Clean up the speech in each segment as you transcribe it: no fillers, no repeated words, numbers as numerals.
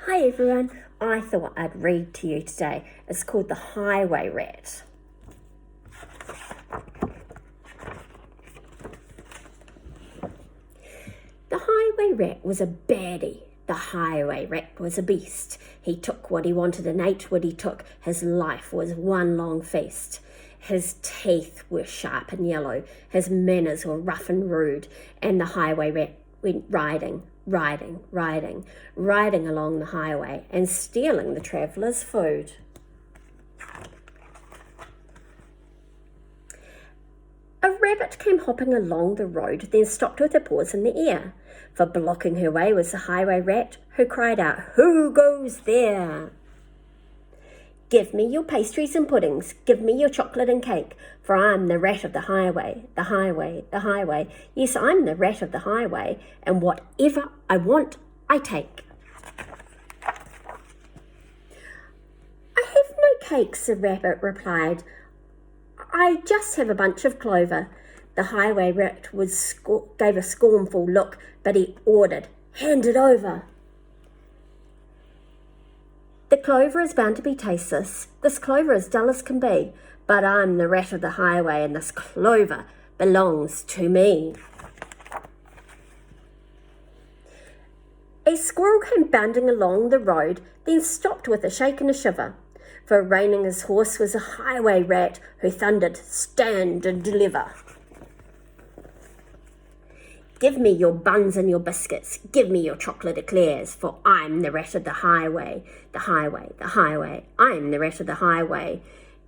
Hi everyone, I thought I'd read to you today. It's called The Highway Rat. The highway rat was a baddie. The highway rat was a beast. He took what he wanted and ate what he took. His life was one long feast. His teeth were sharp and yellow. His manners were rough and rude. And the highway rat went riding along the highway and stealing the travellers' food. A rabbit came hopping along the road, then stopped with her paws in the air. For blocking her way was the highway rat, who cried out, "Who goes there?" "Give me your pastries and puddings, give me your chocolate and cake, for I'm the rat of the highway, the highway, the highway. Yes, I'm the rat of the highway, and whatever I want, I take." "I have no cakes," the rabbit replied. "I just have a bunch of clover." The highway rat gave a scornful look, but he ordered, "Hand it over." "The clover is bound to be tasteless. This clover is dull as can be, but I'm the rat of the highway, and this clover belongs to me." A squirrel came bounding along the road, then stopped with a shake and a shiver. For reining his horse was a highway rat who thundered, "Stand and deliver." "Give me your buns and your biscuits, give me your chocolate eclairs, for I'm the rat of the highway, the highway, the highway. I'm the rat of the highway,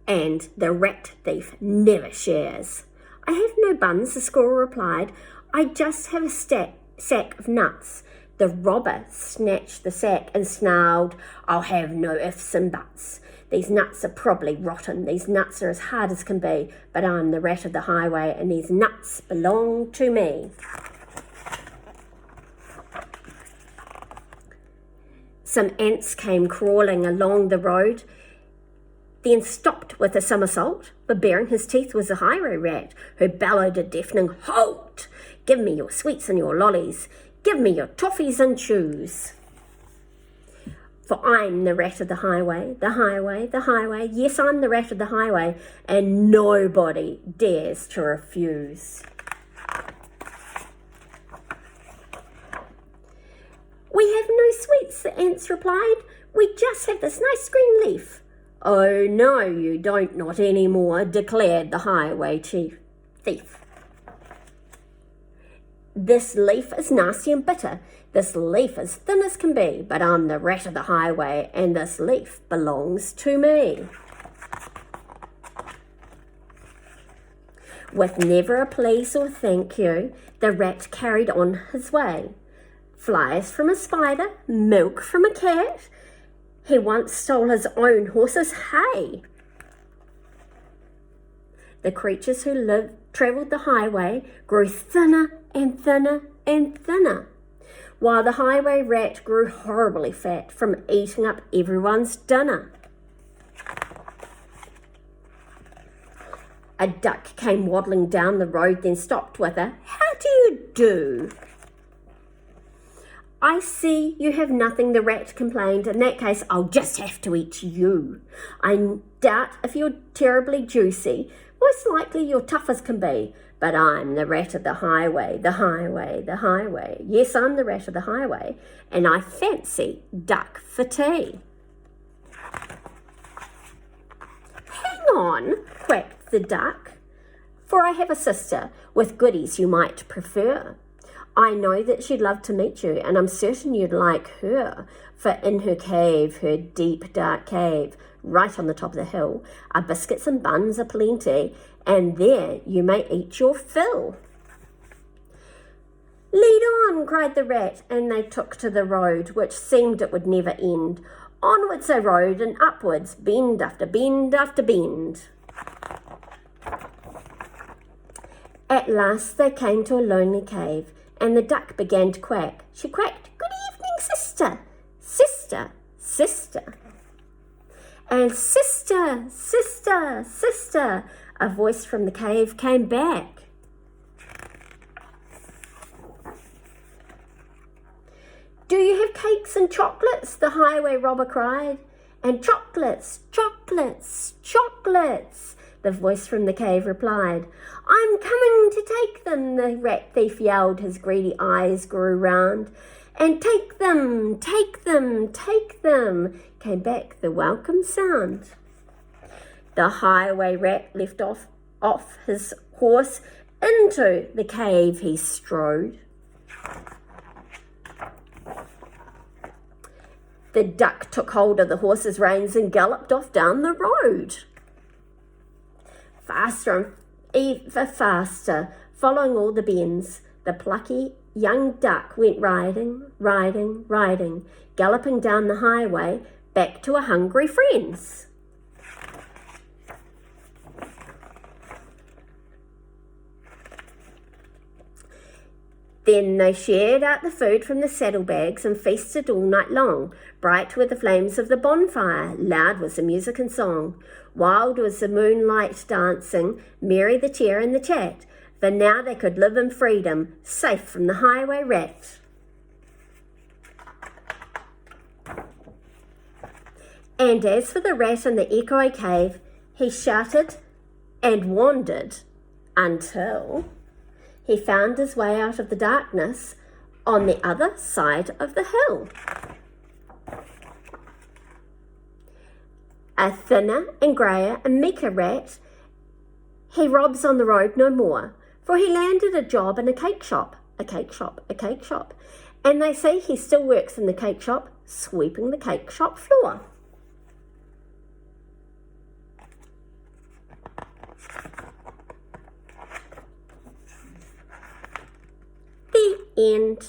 and the rat thief never shares." "I have no buns," the squirrel replied. "I just have a sack of nuts." The robber snatched the sack and snarled, "I'll have no ifs and buts. These nuts are probably rotten. These nuts are as hard as can be, but I'm the rat of the highway, and these nuts belong to me." Some ants came crawling along the road, then stopped with a somersault. For baring his teeth was a highway rat, who bellowed a deafening, "Halt! Give me your sweets and your lollies. Give me your toffees and chews. For I'm the rat of the highway, the highway, the highway. Yes, I'm the rat of the highway, and nobody dares to refuse." "We have no sweets," the ants replied. "We just have this nice green leaf." "Oh, no, you don't, not anymore," declared the highway thief. "This leaf is nasty and bitter. This leaf is thin as can be, but I'm the rat of the highway, and this leaf belongs to me." With never a please or thank you, the rat carried on his way. Flies from a spider, milk from a cat. He once stole his own horse's hay. The creatures who travelled the highway grew thinner and thinner and thinner, while the highway rat grew horribly fat from eating up everyone's dinner. A duck came waddling down the road, then stopped with a, "How do you do?" "I see you have nothing," the rat complained. "In that case, I'll just have to eat you. I doubt if you're terribly juicy. Most likely you're tough as can be, but I'm the rat of the highway, the highway, the highway. Yes, I'm the rat of the highway, and I fancy duck for tea." "Hang on," quacked the duck, "for I have a sister with goodies you might prefer. I know that she'd love to meet you, and I'm certain you'd like her. For in her cave, her deep, dark cave, right on the top of the hill, are biscuits and buns aplenty, and there you may eat your fill." "Lead on," cried the rat, and they took to the road, which seemed it would never end. Onwards they rode, and upwards, bend after bend after bend. At last they came to a lonely cave, and the duck began to quack. She quacked, "Good evening, sister, sister, sister." And "Sister, sister, sister," a voice from the cave came back. Do you have cakes and chocolates? The highway robber cried. And chocolates, chocolates, chocolates, the voice from the cave replied. I'm coming to take them, the rat thief yelled, his greedy eyes grew round. And take them, take them, take them, came back the welcome sound. The highway rat left off his horse, into the cave he strode. The duck took hold of the horse's reins and galloped off down the road. Faster and ever faster, following all the bends, the plucky young duck went riding, riding, riding, galloping down the highway back to her hungry friends. Then they shared out the food from the saddlebags and feasted all night long. Bright were the flames of the bonfire, loud was the music and song. Wild was the moonlight dancing, merry the cheer and the chat. For now they could live in freedom, safe from the highway rat. And as for the rat in the echoey cave, he shouted and wandered until he found his way out of the darkness on the other side of the hill. A thinner and greyer and meeker rat, he robs on the road no more, for he landed a job in a cake shop, a cake shop, a cake shop. And they say he still works in the cake shop, sweeping the cake shop floor. The end.